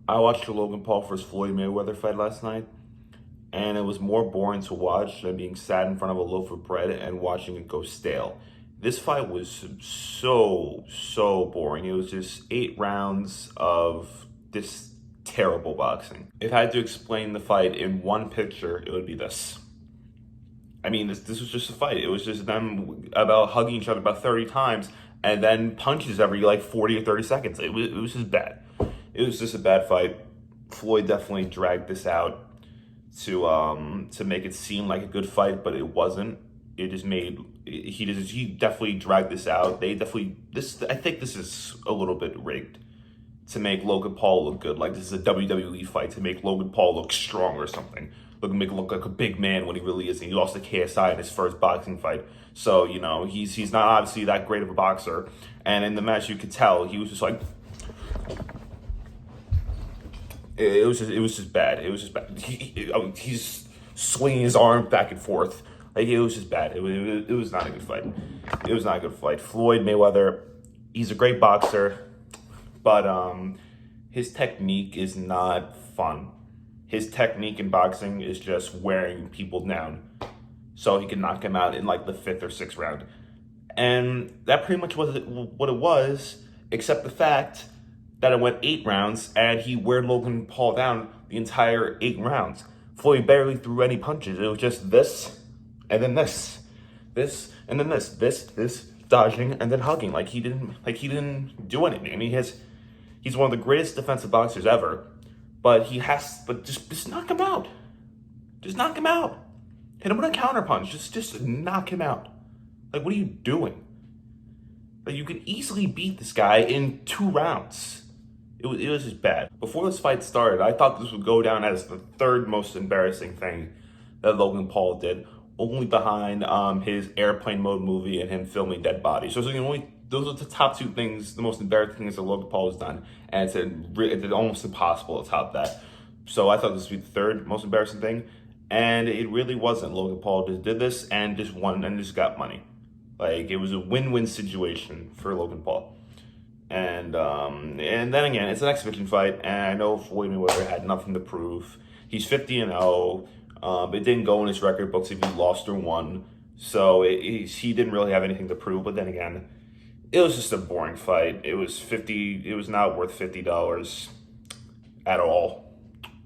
I watched the Logan Paul versus Floyd Mayweather fight last night, and it was more boring to watch than being sat in front of a loaf of bread and watching it go stale. This fight was so boring. It was just 8 rounds of this terrible boxing. If I had to explain the fight in one picture, it would be this. I mean, this was just a fight. It was just them about hugging each other about 30 times and then punches every like 40 or 30 seconds. It was just bad. It was just a bad fight. Floyd definitely dragged this out to make it seem like a good fight, but it wasn't. It just made he definitely dragged this out. I think this is a little bit rigged to make Logan Paul look good. Like this is a WWE fight to make Logan Paul look strong or something. Make him look like a big man when he really isn't. He lost to KSI in his first boxing fight. So, he's not obviously that great of a boxer. And in the match you could tell he was just like it was just bad. It was just bad. He's swinging his arm back and forth. Like it was just bad. It was not a good fight. It was not a good fight. Floyd Mayweather, he's a great boxer, but his technique is not fun. His technique in boxing is just wearing people down so he can knock him out in like the 5th or 6th round. And that pretty much was what it was, except the fact that it went 8 rounds and he wore Logan Paul down the entire 8 rounds. Floyd barely threw any punches. It was just this, and then this, and then this, dodging, and then hugging. Like he didn't do anything. I mean, he's one of the greatest defensive boxers ever. But just knock him out. Just knock him out. Hit him with a counterpunch. Just knock him out. Like, what are you doing? Like, you could easily beat this guy in 2 rounds. It was just bad. Before this fight started, I thought this would go down as the 3rd most embarrassing thing that Logan Paul did, only behind his airplane mode movie and him filming dead bodies. So those are the top 2 things, the most embarrassing things that Logan Paul has done. And it's almost impossible to top that. So I thought this would be the 3rd most embarrassing thing. And it really wasn't. Logan Paul just did this and just won and just got money. Like, it was a win-win situation for Logan Paul. And then again, it's an exhibition fight. And I know Floyd Mayweather had nothing to prove. He's 50-0. It didn't go in his record books if he lost or won. So he didn't really have anything to prove. But then again, it was just a boring fight. It was not worth $50 at all.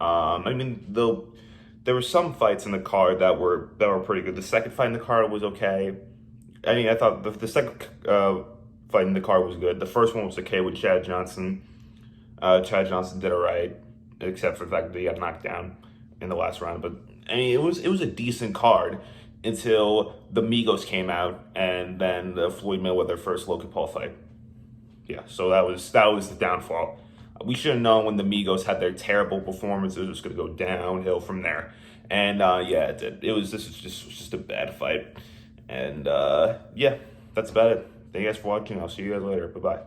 I mean, there were some fights in the card that were pretty good. The second fight in the card was okay. I mean, I thought the second fight in the card was good. The first one was okay with Chad Johnson. Chad Johnson did all right, except for the fact that he got knocked down in the last round. But I mean, it was a decent card until the Migos came out, and then the Floyd Mayweather first Logan Paul fight. Yeah, so that was the downfall. We should have known when the Migos had their terrible performance, it was just going to go downhill from there. And yeah, it did. This was just a bad fight. And yeah, that's about it. Thank you guys for watching. I'll see you guys later. Bye-bye.